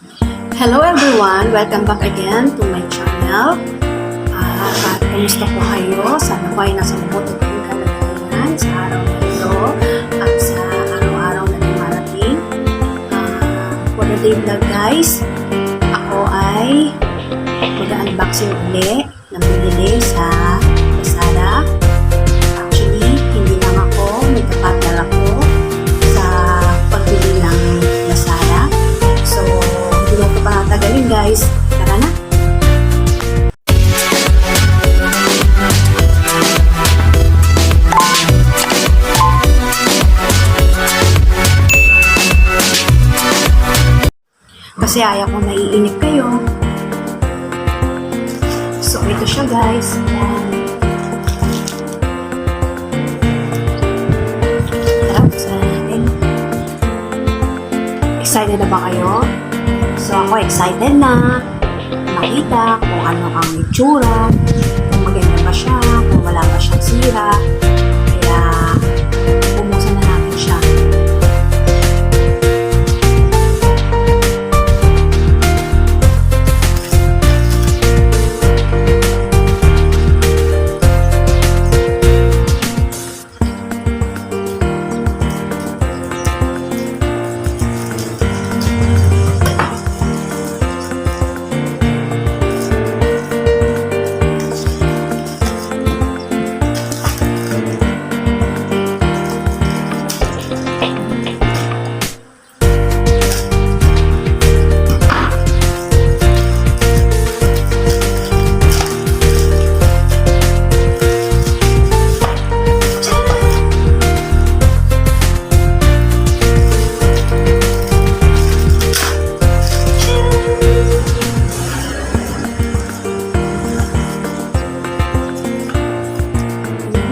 Hello everyone! Welcome back again to my channel. At kumusta po kayo? Sana po ay nasa mabuti kayong kalagayan sa araw na ito at sa araw-araw na dumarating. For the day vlog guys, ako ay mag-unboxing ulit ng binili sa Lazada. Actually, hindi lang ako, may kapatid ako sa pagbili ng Lazada. So, hindi ko pa tagalin guys. Tara na! Kasi ayaw ko naiinip kayo. So, ito siya guys. Ayan. Tara, buksan natin. Excited na ba kayo? So, ako excited na makita kung ano ang itsura, kung maganda ba siya, kung wala ba siyang sira. Kaya, bubuksan na natin siya.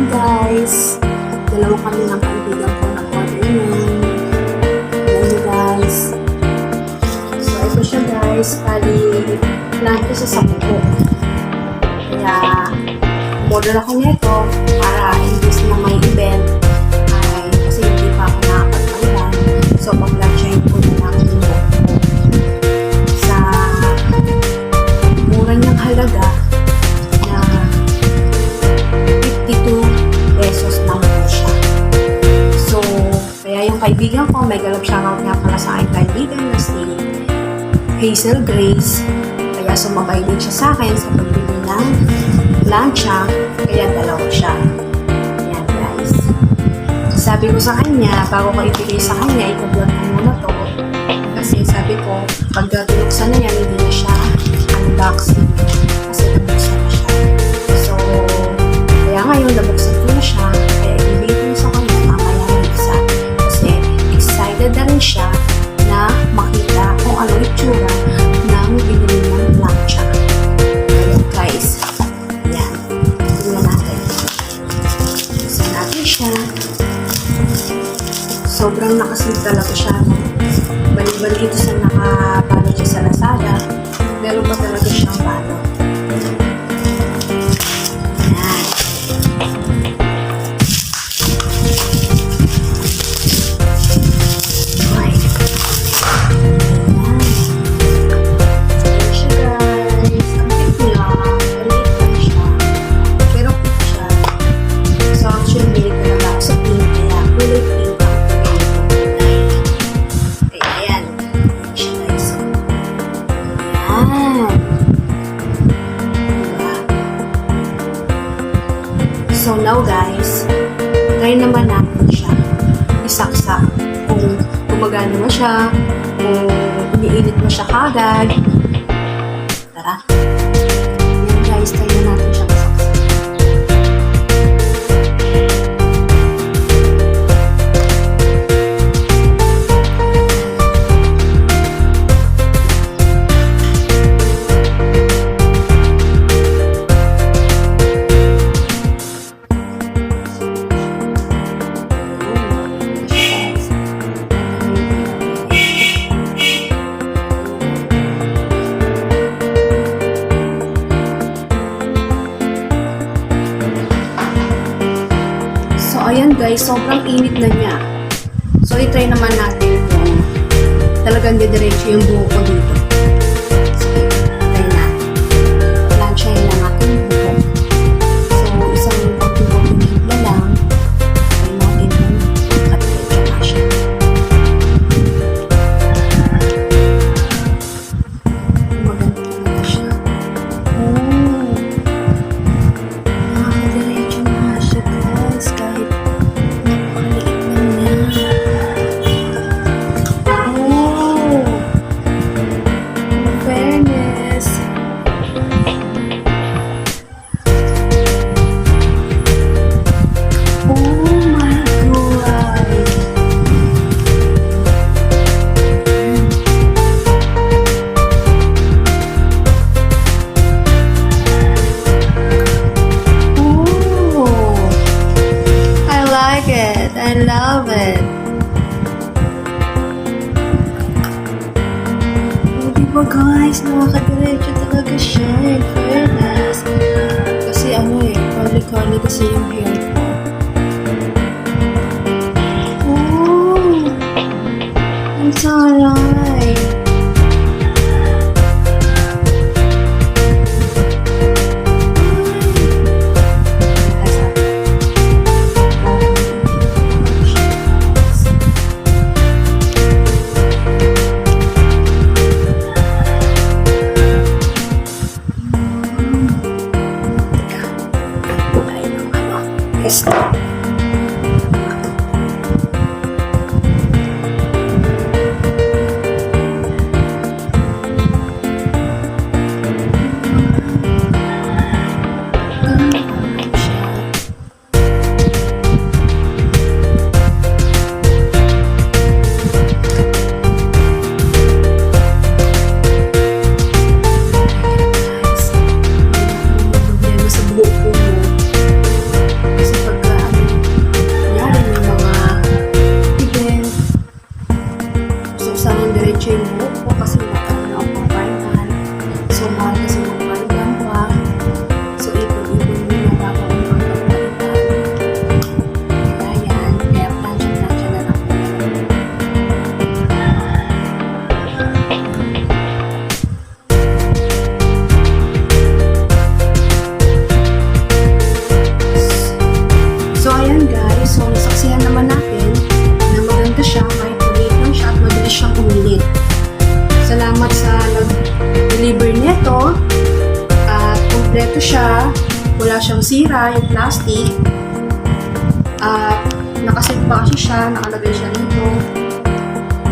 Guys, dalawa kami ng kaibigan ko na order yun. Ayan guys. So, ito siya guys. Kali, lang ko siya sa buko. Kaya, order ako nito para imbis na may event. Ay, kasi hindi pa ako nakapagpalitan. So, pag-launchain ko na lang yung buko. Sa mura niyang halaga, 52 pesos lang po siya. So, kaya yung kaibigan ko, may galap shoutout nga pala sa aking kaibigan na si Hazel Grace. Kaya sumabay din siya sa akin sa pagbili ng plancha. Kaya dalawa siya. Ayan guys. Sabi ko sa kanya, bago ko ibigay sa kanya, ito-vlog ko muna to. Kasi sabi ko, pag binuksan na yan, hindi na siya unboxing. Kasi nabuksan na siya. So, kaya ngayon, nabuksan ko na siya, kaya ibigay ko sa kanya mamaya ng isa. Kasi excited na rin siya na makita kung ano itsura ng binili ng plancha. Kaya guys, yan. Tingnan natin. Buksan natin siya. Sobrang nakasunod talaga siya. Bali-bali ito sa nakapalo siya sa Lazada. Meron pa talaga siyang palo. So now guys, try naman natin siya isaksak kung gumagana na siya, kung iniinit mo siya kagad. Tara. Yan guys, try na natin siya isaksak. ayan guys, sobrang init na niya. So, itry naman natin kung talagang didiretso yung buhok ko dito. Diba guys, nakakadiretso talaga siya. In fairness. Kasi curly-curly kasi yung hair ko. Oh! Ang saray! Yes. Salamat sa nag-deliver nito. At kompleto siya. Wala siyang sira, yung plastic. At nakasit pa kasi siya, nakalagay siya dito.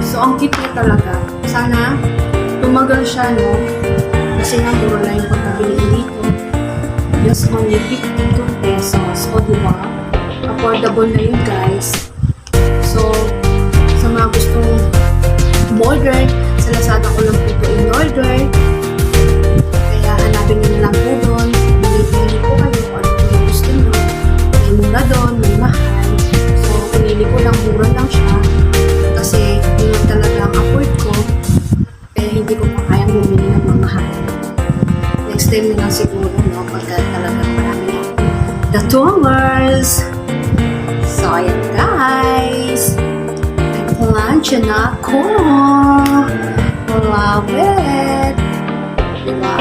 So, ang cute niya talaga. Sana tumagal siya, no? Kasi nga, mura lang yung pagkabili dito. Just only 52 pesos. O, diba? Affordable na yun, guys. So, sa mga gustong order, sa Lazada ko lang po ito in-order. Kaya hanapin nyo na lang po doon. Pinili po kayo kung ano po yung gusto nyo. May mura doon, may mahal. So, pinili ko lang, mura lang siya. Kasi, yun lang talaga ang afford ko. Kaya hindi ko pa kayang bumili ng mga mahal. Next time na lang siguro, no? Pagka talagang marami na the tours. So, ayan guys. Plancha na ako. Love it. Diba?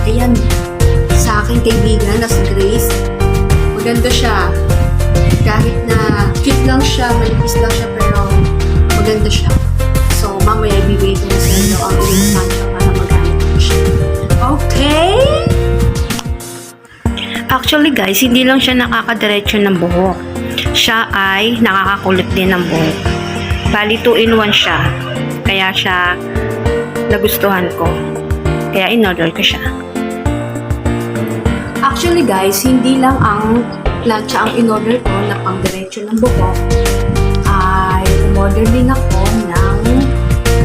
Ayan. Sa aking kaibigan na si Grace, maganda siya. Kahit na cute lang siya, manipis lang siya, pero maganda siya. So, mamaya ibigay ko na sa inyo ang ilang plancha para magamit ko siya. Okay? Actually guys, hindi lang siya nakakadiretso ng buhok. Siya ay nakakakulot din ng buhok. Bali 2-in-1 siya. Kaya siya nagustuhan ko. Kaya in-order ko siya. Actually guys, hindi lang ang plancha ang in-order ko na pang-diretso ng buhok. Ay in-order din ako ng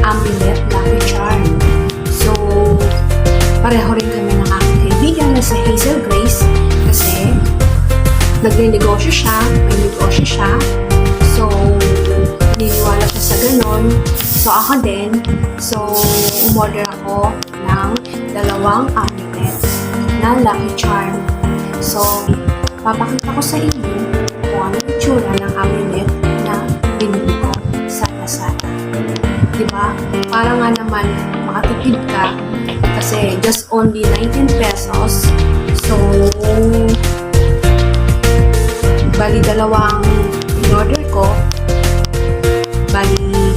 Amulet Lucky Charm. So, pareho rin kami ng aking kaibigan na si Hazel Grace. Kasi, nagre-negosyo siya, may negosyo siya. So, niniwala siya sa ganon. So, ako din. So, umorder ako ng 2 amulets na Lucky Charm. So, papakita ko sa inyo kung ano yung itsura ng amulet na binili ko sa Lazada. Diba? Para nga naman makatipid ka kasi just only 19 pesos. So, bali 2 in-order ko. Bali,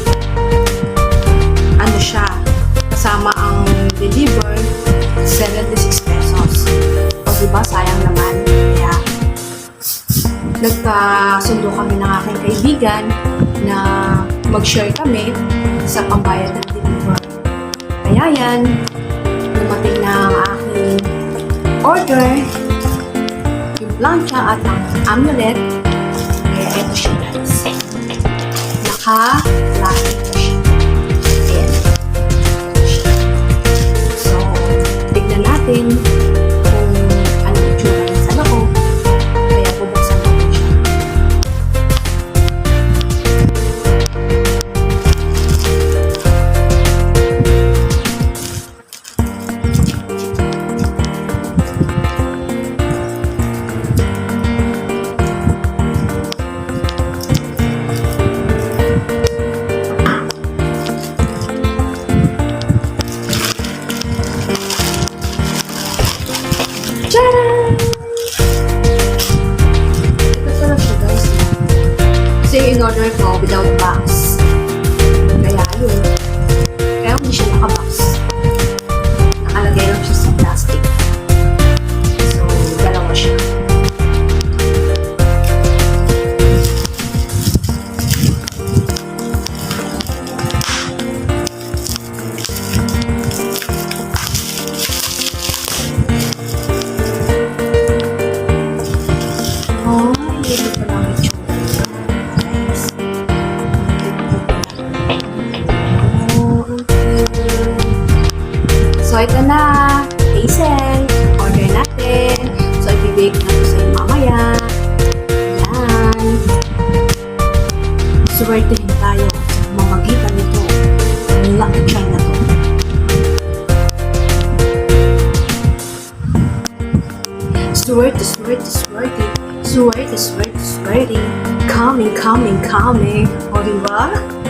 ano siya, kasama ang deliver, 76 pesos. O diba, sayang naman. Kaya, nagkasundo kami ng aking kaibigan na mag-share kami sa pambayad ng deliver. Kaya yan, dumating na ang aking order, yung plancha at ang amulet. Kaya eto siya guys. Naka-lucky ko siya. Ayan. Eto siya. So, tignan natin kung ano yung tsura niya sa loob. Kaya bubuksan natin siya. So, ito na. Hazel. Order natin. So, ibibigay ko na ito sa inyo mamaya. Yan. Swertihin tayo sa mamagitan nito. Lucky charm na to. Swerty, swerty, swerty. Swerty, swerty, swerty. Coming, coming, coming. O, diba? Yan.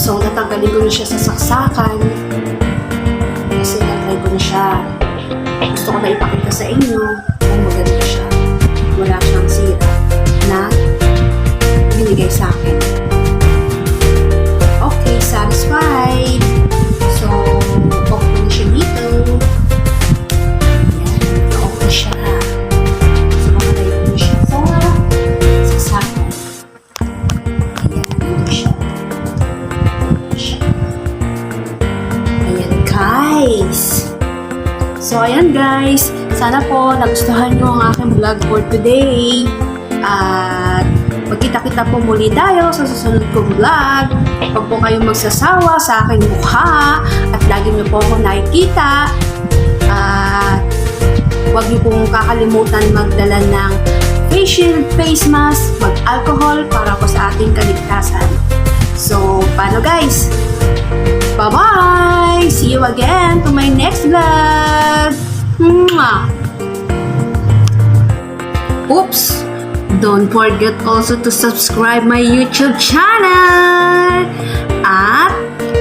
So, natanggalin ko na siya sa saksakan. Kasi natry ko na siya. Gusto ko na ipakita sa inyo kung maganda siya. Wala siyang sira na binigay sa akin. Okay, satisfied. So, open siya dito. Ayan, open siya. So, makatayo ko siya sa saksakan. Ayan, dito siya. Ayan, guys. So, ayan guys. Sana po nagustuhan nyo ang aking vlog for today. At magkita-kita po muli tayo sa susunod kong vlog. Huwag po kayong magsasawa sa aking mukha. At lagi nyo po ako nakikita. At huwag nyo pong kakalimutan magdala ng face shield, face mask, mag-alcohol para po sa ating kaligtasan. So, paano guys? Bye-bye! See you again to my next vlog! Mwah! Oops! Don't forget also to subscribe my YouTube channel! At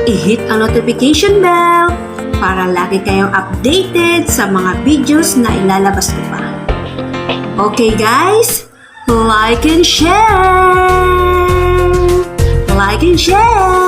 i-hit ang notification bell para lagi kayong updated sa mga videos na ilalabas ko pa. Okay guys? Like and share! Like and share!